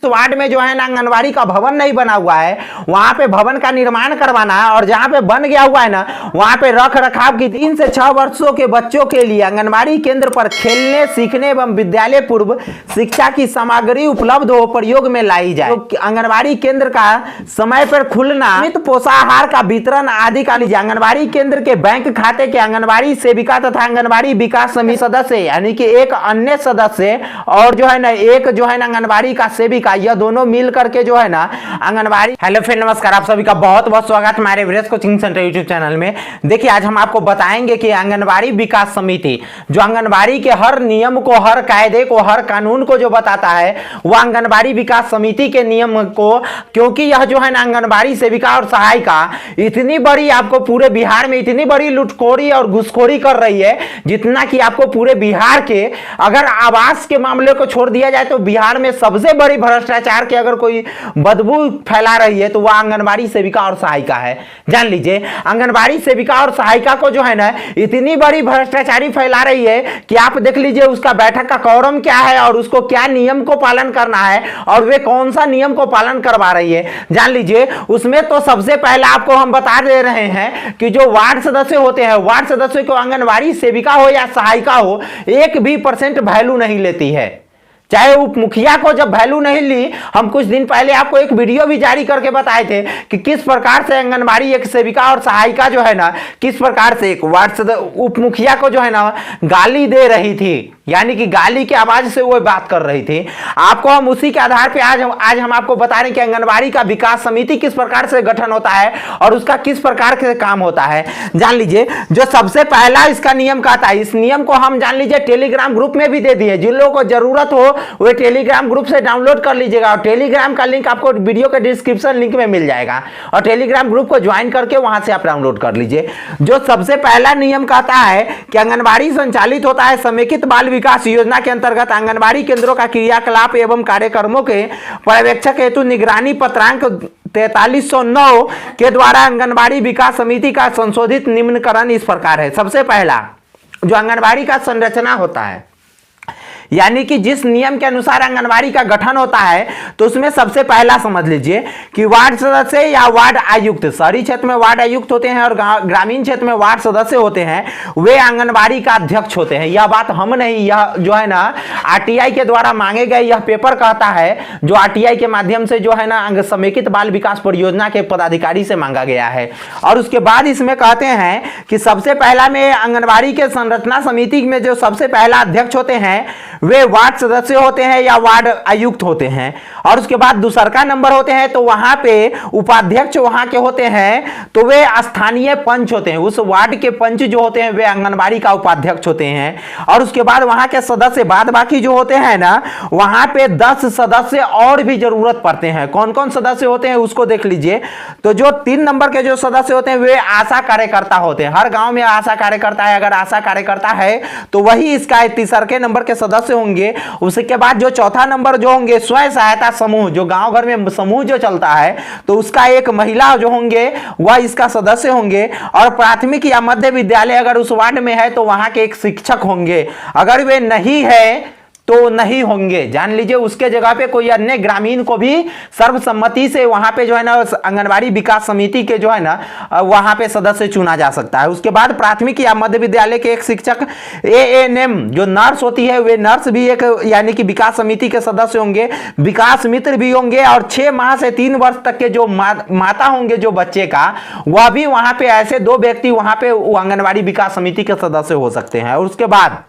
Ward में जो है ना आंगनबाड़ी का भवन नहीं बना हुआ है, वहां पे भवन का निर्माण करवाना है, और जहां पे बन गया हुआ है ना वहां पे रख रखाव की 3 से 6 वर्षों के बच्चों के लिए आंगनबाड़ी केंद्र पर खेलने सीखने एवं विद्यालय पूर्व शिक्षा की सामग्री उपलब्ध हो प्रयोग में लाई जाए। तो आंगनबाड़ी केंद्र का समय पर खुलना, पोषाहार का वितरण आदि का लीजिए। आंगनबाड़ी केंद्र के बैंक खाते के आंगनबाड़ी सेविका तथा आंगनबाड़ी विकास समिति सदस्य यानी कि एक अन्य सदस्य और जो है ना एक जो है ना आंगनबाड़ी का सेविका, यह दोनों मिल करके जो है ना आंगनबाड़ी। हेलो फ्रेंड, नमस्कार, आप सभी का बहुत बहुत स्वागत हमारे Everest coaching centre YouTube channel में। देखिए आज हम आपको बताएंगे कि आंगनबाड़ी विकास समिति जो आंगनबाड़ी के हर नियम को, हर कायदे को, हर कानून को जो बताता है वह आंगनबाड़ी विकास समिति के नियम को, क्योंकि यह जो है ना आंगनबाड़ी सेविका और सहायिका इतनी बड़ी आपको पूरे बिहार में इतनी बड़ी लुटखोरी और घुसखोरी कर रही है जितना कि आपको पूरे बिहार के, अगर आवास के मामले को छोड़ दिया जाए तो बिहार में सबसे बड़ी भ्रष्टाचार की अगर कोई बदबू फैला रही है तो वह आंगनबाड़ी सेविका और सहायिका है। जान लीजिए, आंगनबाड़ी सेविका और सहायिका को जो है ना इतनी बड़ी भ्रष्टाचारी फैला रही है कि आप देख लीजिए उसका बैठक का कौरम क्या है और उसको क्या नियम को पालन करना है और वे कौन सा नियम को पालन करवा रही है। जान लीजिए, उसमें तो सबसे पहले आपको हम बता दे रहे हैं कि जो वार्ड सदस्य होते हैं, वार्ड सदस्य को आंगनबाड़ी सेविका हो या सहायिका हो 1% भी वैल्यू नहीं लेती है। चाहे उप मुखिया को जब वैल्यू नहीं ली, हम कुछ दिन पहले आपको एक वीडियो भी जारी करके बताए थे कि किस प्रकार से आंगनबाड़ी एक सेविका और सहायिका जो है ना किस प्रकार से एक वार्ड उप मुखिया को जो है ना गाली दे रही थी, यानी कि गाली की आवाज से वो बात कर रही थी। आपको हम उसी के आधार पे आज हम आपको बता रहे हैं कि आंगनबाड़ी का विकास समिति किस प्रकार से गठन होता है और उसका किस प्रकार से काम होता है। जान लीजिए, जो सबसे पहला इसका नियम कहता है, इस नियम को हम जान लीजिए टेलीग्राम ग्रुप में भी दे दिए। जिन लोगों को जरूरत हो वो टेलीग्राम ग्रुप से डाउनलोड कर लीजिएगा और टेलीग्राम का लिंक आपको वीडियो के डिस्क्रिप्शन लिंक में मिल जाएगा और टेलीग्राम ग्रुप को ज्वाइन करके वहां से आप डाउनलोड कर लीजिए। जो सबसे पहला नियम कहता है कि आंगनबाड़ी संचालित होता है समेकित बाल विकास योजना के अंतर्गत आंगनबाड़ी केंद्रों का क्रियाकलाप एवं कार्यक्रमों के पर्यवेक्षक हेतु निगरानी पत्रांक 4309 के द्वारा आंगनबाड़ी विकास समिति का संशोधित निम्नकरण इस प्रकार है। सबसे पहला जो आंगनबाड़ी का संरचना होता है, यानी कि जिस नियम के अनुसार आंगनबाड़ी का गठन होता है, तो उसमें सबसे पहला समझ लीजिए कि वार्ड सदस्य या वार्ड आयुक्त, शहरी क्षेत्र में वार्ड आयुक्त होते हैं और ग्रामीण क्षेत्र में वार्ड सदस्य होते हैं, वे आंगनबाड़ी का अध्यक्ष होते हैं। यह बात हम नहीं, यह जो है ना आरटीआई के द्वारा मांगे गए यह पेपर कहता है, जो आरटीआई के माध्यम से जो है ना समेकित बाल विकास परियोजना के पदाधिकारी से मांगा गया है। और उसके बाद इसमें कहते हैं कि सबसे पहला में आंगनबाड़ी के संरचना समिति में जो सबसे पहला अध्यक्ष होते हैं वे वार्ड सदस्य होते हैं या वार्ड आयुक्त होते हैं। और उसके बाद दूसरा नंबर होते हैं तो वहां पे उपाध्यक्ष वहां के होते हैं तो वे स्थानीय पंच होते हैं। उस वार्ड के पंच जो होते हैं वे आंगनबाड़ी का उपाध्यक्ष होते हैं। और उसके बाद वहां के सदस्य बाद बाकी जो होते हैं ना, वहां पे 10 सदस्य और भी जरूरत पड़ते हैं। कौन कौन सदस्य होते हैं उसको देख लीजिए। तो जो 3 नंबर के जो सदस्य होते हैं वे आशा कार्यकर्ता होते हैं। हर गांव में आशा कार्यकर्ता है, अगर आशा कार्यकर्ता है तो वही इसका तीसरे नंबर के सदस्य होंगे। उसके बाद जो चौथा नंबर जो होंगे स्वयं सहायता समूह, जो गांव घर में समूह जो चलता है तो उसका एक महिला जो होंगे वह इसका सदस्य होंगे। और प्राथमिक या मध्य विद्यालय अगर उस वार्ड में है तो वहां के एक शिक्षक होंगे, अगर वे नहीं है तो नहीं होंगे। जान लीजिए, उसके जगह पे कोई अन्य ग्रामीण को भी सर्वसम्मति से वहां पे जो है ना आंगनबाड़ी विकास समिति के जो है ना वहां पे सदस्य चुना जा सकता है। उसके बाद प्राथमिक या मध्य विद्यालय के एक शिक्षक, एएनएम जो नर्स होती है वे नर्स भी एक यानी कि विकास समिति के सदस्य होंगे। विकास मित्र भी होंगे और 6 माह से 3 वर्ष तक के जो माता होंगे जो बच्चे का, वह भी वहां पे ऐसे 2 व्यक्ति वहां पे आंगनबाड़ी विकास समिति के सदस्य हो सकते हैं। और उसके बाद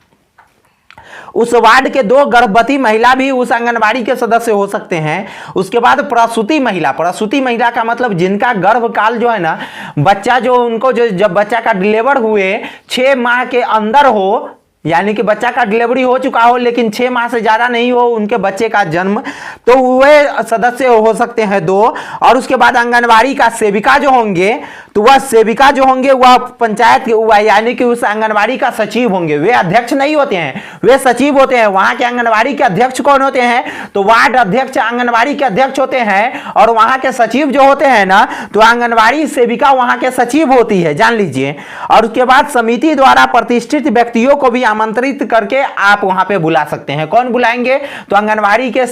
उस वार्ड के 2 गर्भवती महिला भी उस आंगनबाड़ी के सदस्य हो सकते हैं। उसके बाद प्रसूति महिला का मतलब जिनका गर्भकाल जो है ना बच्चा जो उनको जो जब बच्चा का डिलीवर हुए 6 माह के अंदर हो, यानी कि बच्चा का डिलीवरी हो चुका हो लेकिन 6 माह से ज्यादा नहीं हो उनके बच्चे का जन्म, तो वे सदस्य हो सकते हैं 2। और उसके बाद आंगनबाड़ी का सेविका जो होंगे तो वह सेविका जो होंगे वह पंचायत के यानी कि उस आंगनबाड़ी का सचिव होंगे। वे अध्यक्ष नहीं होते हैं, वे सचिव होते हैं। वहां के आंगनबाड़ी के अध्यक्ष कौन होते हैं तो वार्ड अध्यक्ष आंगनबाड़ी के अध्यक्ष होते हैं। और वहां के सचिव जो होते हैं ना तो आंगनबाड़ी सेविका वहां के सचिव होती है, जान लीजिए। और उसके बाद समिति द्वारा प्रतिष्ठित व्यक्तियों को भी आमंत्रित करके आप वहां पे बुला सकते हैं। कौन बुलाएंगे? तो आंगनबाड़ी के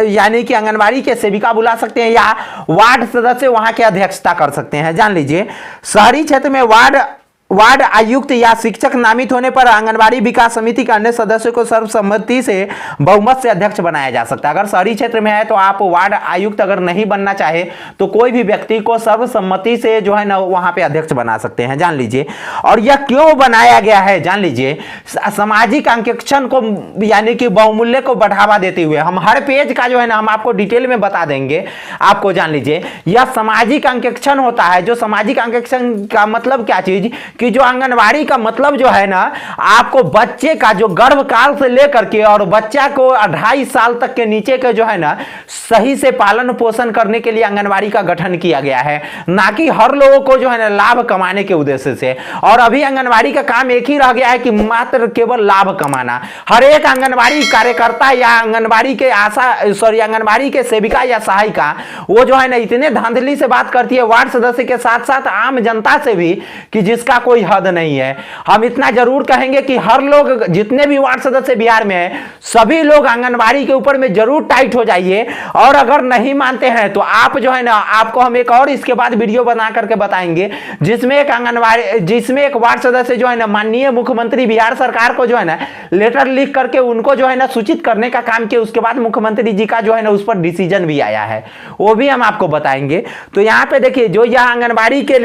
यानी कि आंगनबाड़ी के सेविका बुला सकते हैं या वार्ड सदस्य वहां के अध्यक्षता कर सकते हैं। जान लीजिए, शहरी क्षेत्र में वार्ड आयुक्त या शिक्षक नामित होने पर आंगनबाड़ी विकास समिति के अन्य सदस्यों को सर्वसम्मति से बहुमत से अध्यक्ष बनाया जा सकता है। अगर शहरी क्षेत्र में है तो आप वार्ड आयुक्त अगर नहीं बनना चाहे तो कोई भी व्यक्ति को सर्वसम्मति से जो है ना वहां पे अध्यक्ष बना सकते हैं। जान लीजिए, और यह क्यों बनाया गया है? जान लीजिए, सामाजिक आंकेक्षण को यानी कि बहुमूल्य को बढ़ावा देते हुए हम हर पेज का जो है ना हम आपको डिटेल में बता देंगे आपको। जान लीजिए, यह सामाजिक आंकेक्षण होता है। जो सामाजिक आंकेक्षण का मतलब क्या चीज कि जो आंगनबाड़ी का मतलब जो है ना आपको बच्चे का जो गर्भकाल से लेकर के और बच्चा को 2.5 साल तक के नीचे के जो है ना सही से पालन पोषण करने के लिए आंगनबाड़ी का गठन किया गया है, ना कि हर लोगों को जो है ना लाभ कमाने के उद्देश्य से। और अभी आंगनबाड़ी का काम एक ही रह गया है कि मात्र केवल लाभ कमाना। हर एक आंगनबाड़ी कार्यकर्ता या आंगनबाड़ी के आंगनबाड़ी के सेविका या सहायिका वो जो है ना इतने धांधली से बात करती है वार्ड सदस्य के साथ साथ आम जनता से भी कि जिसका कोई हद नहीं है। हम इतना जरूर कहेंगे कि हर लोग जितने भी वार्ड सदस्य बिहार में हैं सभी लोग आंगनबाड़ी के ऊपर में जरूर टाइट हो जाइए। और अगर नहीं मानते हैं तो आप जो है ना आपको हम एक और इसके बाद वीडियो बना करके बताएंगे जिसमें एक वार्ड सदस्य जो है ना माननीय मुख्यमंत्री बिहार सरकार को जो है ना लेटर लिख करके उनको जो है ना सूचित करने का काम किया। उसके बाद मुख्यमंत्री जी का जो है ना उस पर डिसीजन भी आया है, वो भी हम आपको बताएंगे। तो यहाँ पे देखिए, जो यह आंगनबाड़ी के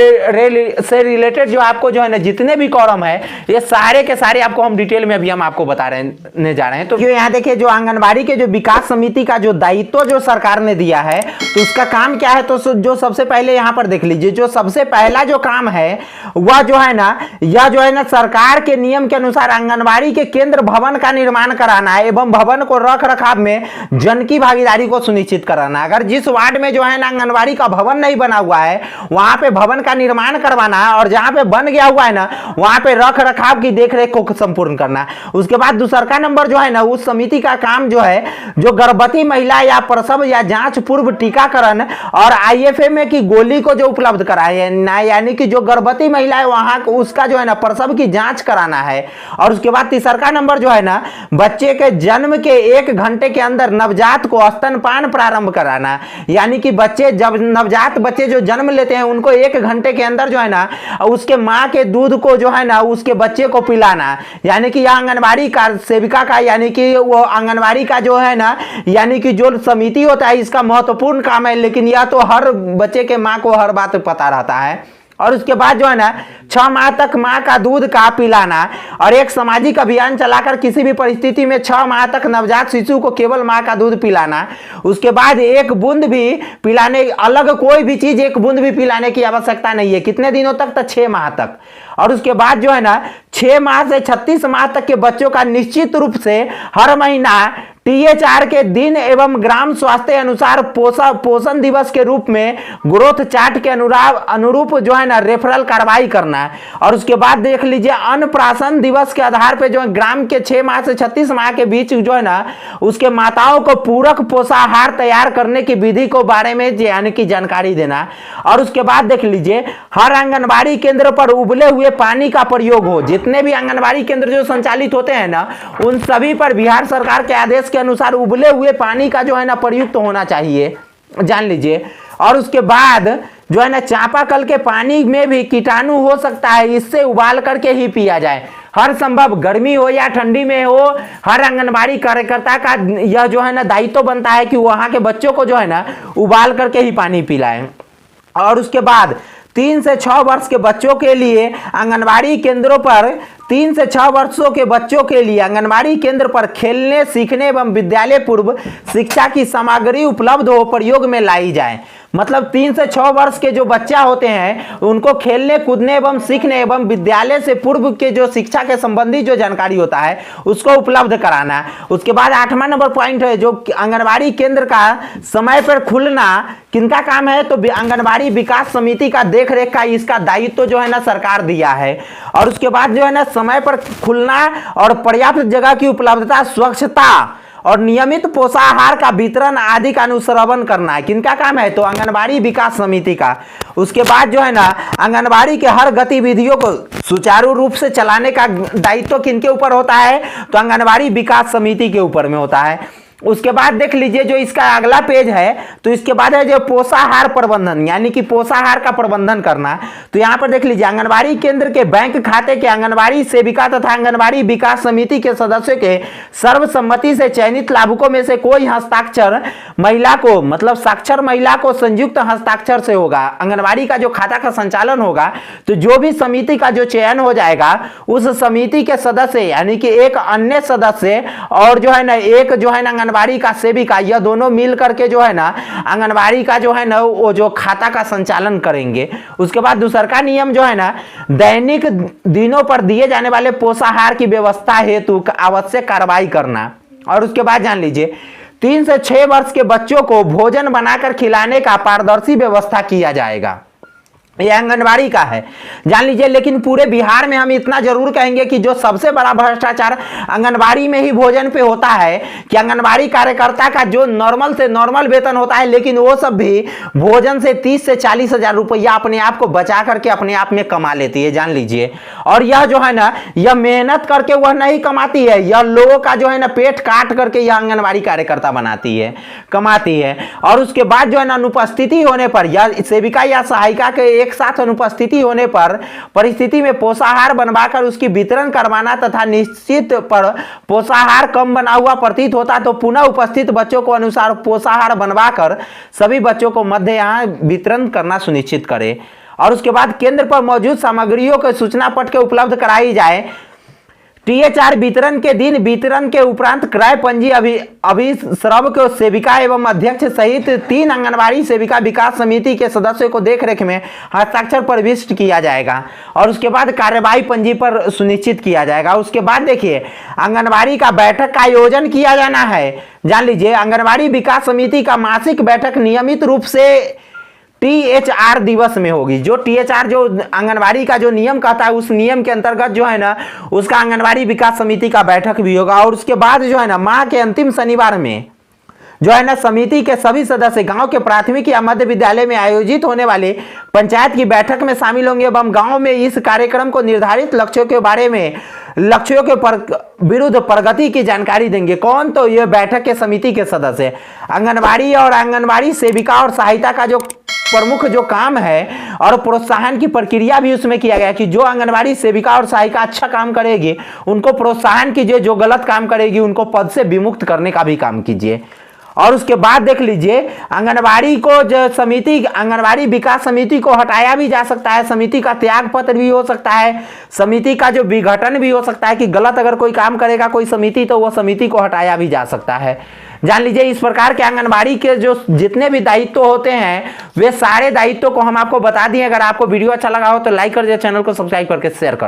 से रिलेटेड जो आपको जो है ना जितने भी कॉलम है ये सारे के सारे आपको हम डिटेल में अभी हम आपको बताने जा रहे हैं। तो यहाँ देखिए, जो आंगनबाड़ी के जो विकास समिति का जो दायित्व जो सरकार ने दिया है तो उसका काम क्या है? तो जो सबसे पहले यहाँ पर देख लीजिए, जो सबसे पहला जो काम है वह जो है ना यह जो है ना सरकार के नियम के अनुसार आंगनबाड़ी के केंद्र भवन का निर्माण कराना है एवं भवन को रख रखाव में जन की भागीदारी को सुनिश्चित कराना। अगर जिस वार्ड में जो है ना आंगनबाड़ी का भवन नहीं बना हुआ है वहां पे भवन का निर्माण करवाना है और जहां पे बन गया हुआ है ना वहां पे रख रखाव की देखरेख को संपूर्ण करना। उसके बाद दूसरा नंबर जो है ना उस समिति का काम जो है जो गर्भवती महिला या प्रसव या जांच पूर्व टीकाकरण और IFMA की गोली को जो उपलब्ध कराए ना, यानी कि जो गर्भवती महिला है वहां उसका जो है ना प्रसव की जांच कराना है। और उसके बाद तीसरा नंबर जो है ना बच्चे के जन्म के 1 घंटे के अंदर नवजात को स्तनपान प्रारंभ कराना, यानी कि जब नवजात बच्चे जो जन्म लेते हैं उनको 1 घंटे के अंदर जो है ना उसके माँ के दूध को जो है ना उसके बच्चे को पिलाना। यानी कि यह आंगनबाड़ी का सेविका का यानी कि वो आंगनबाड़ी का जो है ना यानी कि जो समिति होता है इसका महत्वपूर्ण काम है, लेकिन यह तो हर बच्चे के माँ को हर बात पता रहता है। और उसके बाद जो है ना 6 माह तक माँ का दूध का पिलाना और एक सामाजिक अभियान चलाकर किसी भी परिस्थिति में 6 माह तक नवजात शिशु को केवल माँ का दूध पिलाना। उसके बाद 1 बूंद भी पिलाने, अलग कोई भी चीज 1 बूंद भी पिलाने की आवश्यकता नहीं है। कितने दिनों तक? तो 6 माह तक। और उसके बाद जो है ना 6 माह से 36 माह तक के बच्चों का निश्चित रूप से हर महीना THR के दिन एवं ग्राम स्वास्थ्य अनुसार पोषण दिवस के रूप में ग्रोथ चार्ट के अनुरूप जो है ना रेफरल कार्रवाई करना है। और उसके बाद देख लीजिए, अन्नप्राशन दिवस के आधार पे जो है ग्राम के 6 माह से 36 माह के बीच जो है ना उसके माताओं को पूरक पोषाहार तैयार करने की विधि को बारे में यानी कि जानकारी देना। और उसके बाद देख लीजिए, हर आंगनबाड़ी केंद्र पर उबले हुए पानी का प्रयोग हो। जितने भी आंगनबाड़ी केंद्र जो संचालित होते हैं ना उन सभी पर बिहार सरकार के आदेश के अनुसार उबले हुए पानी का जो है ना प्रयुक्त होना चाहिए, जान लीजिए। और उसके बाद जो है ना चापाकल के पानी में भी कीटाणु हो सकता है, इससे उबाल करके ही पिया जाए। हर संभव गर्मी हो या ठंडी में हो, हर आंगनबाड़ी कार्यकर्ता का यह जो है ना दायित्व बनता है कि वहां के बच्चों को जो है ना उबाल करके ही पानी पिलाएं। और उसके बाद 3 से 6 वर्ष के बच्चों के लिए आंगनबाड़ी केंद्रों पर 3 से 6 वर्षों के बच्चों के लिए आंगनबाड़ी केंद्र पर खेलने, सीखने एवं विद्यालय पूर्व शिक्षा की सामग्री उपलब्ध हो प्रयोग में लाई जाए। मतलब 3 से 6 वर्ष के जो बच्चा होते हैं उनको खेलने, कूदने एवं सीखने एवं विद्यालय से पूर्व के जो शिक्षा के संबंधी जो जानकारी होता है उसको उपलब्ध कराना। उसके बाद 8वां नंबर पॉइंट है जो आंगनबाड़ी केंद्र का समय पर खुलना किनका काम है? तो आंगनबाड़ी विकास समिति का देखरेख का इसका दायित्व जो है ना सरकार दिया है। और उसके बाद जो है ना समय पर खुलना और पर्याप्त जगह की उपलब्धता, स्वच्छता और नियमित पोषाहार का वितरण आदि का अनुश्रवण करना है। किनका काम है? तो आंगनबाड़ी विकास समिति का। उसके बाद जो है ना आंगनबाड़ी के हर गतिविधियों को सुचारू रूप से चलाने का दायित्व किनके ऊपर होता है, तो आंगनबाड़ी विकास समिति के ऊपर में होता है। उसके बाद देख लीजिए जो इसका अगला पेज है, तो इसके बाद है जो पोषाहार प्रबंधन, यानी कि पोषाहार का प्रबंधन करना। तो यहाँ पर देख लीजिए आंगनबाड़ी केंद्र के बैंक खाते के आंगनबाड़ी सेविका तथा आंगनबाड़ी विकास समिति के सदस्यों के सर्वसम्मति से चयनित लाभुकों में से कोई हस्ताक्षर महिला को, मतलब साक्षर महिला को संयुक्त हस्ताक्षर से होगा। आंगनबाड़ी का जो खाता का संचालन होगा, तो जो भी समिति का जो चयन हो जाएगा, उस समिति के सदस्य यानी कि एक अन्य सदस्य और जो है ना एक जो है ना आंगनबाड़ी का सेविका, यह दोनों मिल करके जो है ना आंगनबाड़ी का जो है ना वो जो खाता का संचालन करेंगे। उसके बाद दूसरा का नियम जो है ना दैनिक दिनों पर दिए जाने वाले पोषाहार की व्यवस्था हेतु आवश्यक कार्रवाई करना। और उसके बाद जान लीजिए 3 से 6 वर्ष के बच्चों को भोजन बनाकर खिलाने का पारदर्शी व्यवस्था किया जाएगा। ये आंगनबाड़ी का है, जान लीजिए। लेकिन पूरे बिहार में हम इतना जरूर कहेंगे कि जो सबसे बड़ा भ्रष्टाचार आंगनबाड़ी में ही भोजन पे होता है कि आंगनबाड़ी कार्यकर्ता का जो नॉर्मल से नॉर्मल वेतन होता है, लेकिन वो सब भी भोजन से 30 से 40 हजार रुपया अपने आप को बचा करके अपने आप में कमा लेती है, जान लीजिए। और यह जो है ना यह मेहनत करके वह नहीं कमाती है, यह लोगों का जो है ना पेट काट करके यह आंगनबाड़ी कार्यकर्ता बनाती है, कमाती है। और उसके बाद जो है ना अनुपस्थिति होने पर या सेविका या सहायिका के एक साथ अनुपस्थिति होने पर परिस्थिति में पोषाहार बनवाकर उसकी वितरण करवाना तथा निश्चित पर पोषाहार कम बना हुआ प्रतीत होता तो पुनः उपस्थित बच्चों को अनुसार पोषाहार बनवाकर सभी बच्चों को मध्य यहाँ वितरण करना सुनिश्चित करे। और उसके बाद केंद्र पर मौजूद सामग्रियों के सूचना पट के उपलब्ध कराई जाए। THR वितरण के दिन वितरण के उपरांत क्रय पंजी अभिश्रव के सेविका एवं अध्यक्ष सहित 3 आंगनबाड़ी सेविका विकास समिति के सदस्यों को देखरेख में हस्ताक्षर प्रविष्ट किया जाएगा। और उसके बाद कार्यवाही पंजी पर सुनिश्चित किया जाएगा। उसके बाद देखिए आंगनबाड़ी का बैठक का आयोजन किया जाना है, जान लीजिए। आंगनबाड़ी विकास समिति का मासिक बैठक नियमित रूप से THR दिवस में होगी। जो THR जो आंगनबाड़ी का जो नियम कहता है, उस नियम के अंतर्गत जो है ना उसका आंगनबाड़ी विकास समिति का बैठक भी होगा। और उसके बाद जो है ना माह के अंतिम शनिवार में जो है ना समिति के सभी सदस्य गांव के प्राथमिक या मध्य विद्यालय में आयोजित होने वाले पंचायत की बैठक में शामिल होंगे एवं गांव में इस कार्यक्रम को निर्धारित लक्ष्यों के बारे में लक्ष्यों के विरुद्ध प्रगति की जानकारी देंगे। कौन? तो ये बैठक के समिति के सदस्य। आंगनबाड़ी और आंगनबाड़ी सेविका और सहायता का जो प्रमुख जो काम है और प्रोत्साहन की प्रक्रिया भी उसमें किया गया कि जो आंगनबाड़ी सेविका और सहायिका अच्छा काम करेगी उनको प्रोत्साहन कीजिए, जो गलत काम करेगी उनको पद से विमुक्त करने का भी काम कीजिए। और उसके बाद देख लीजिए आंगनबाड़ी को जो समिति आंगनबाड़ी विकास समिति को हटाया भी जा सकता है, समिति का त्याग पत्र भी हो सकता है, समिति का जो विघटन भी हो सकता है कि गलत अगर कोई काम करेगा कोई समिति तो वो समिति को हटाया भी जा सकता है। जान लीजिए इस प्रकार के आंगनबाड़ी के जो जितने भी दायित्व होते हैं वे सारे दायित्वों को हम आपको बता दिए। अगर आपको वीडियो अच्छा लगा हो तो लाइक कर दीजिए, चैनल को सब्सक्राइब करके शेयर कर दीजिए।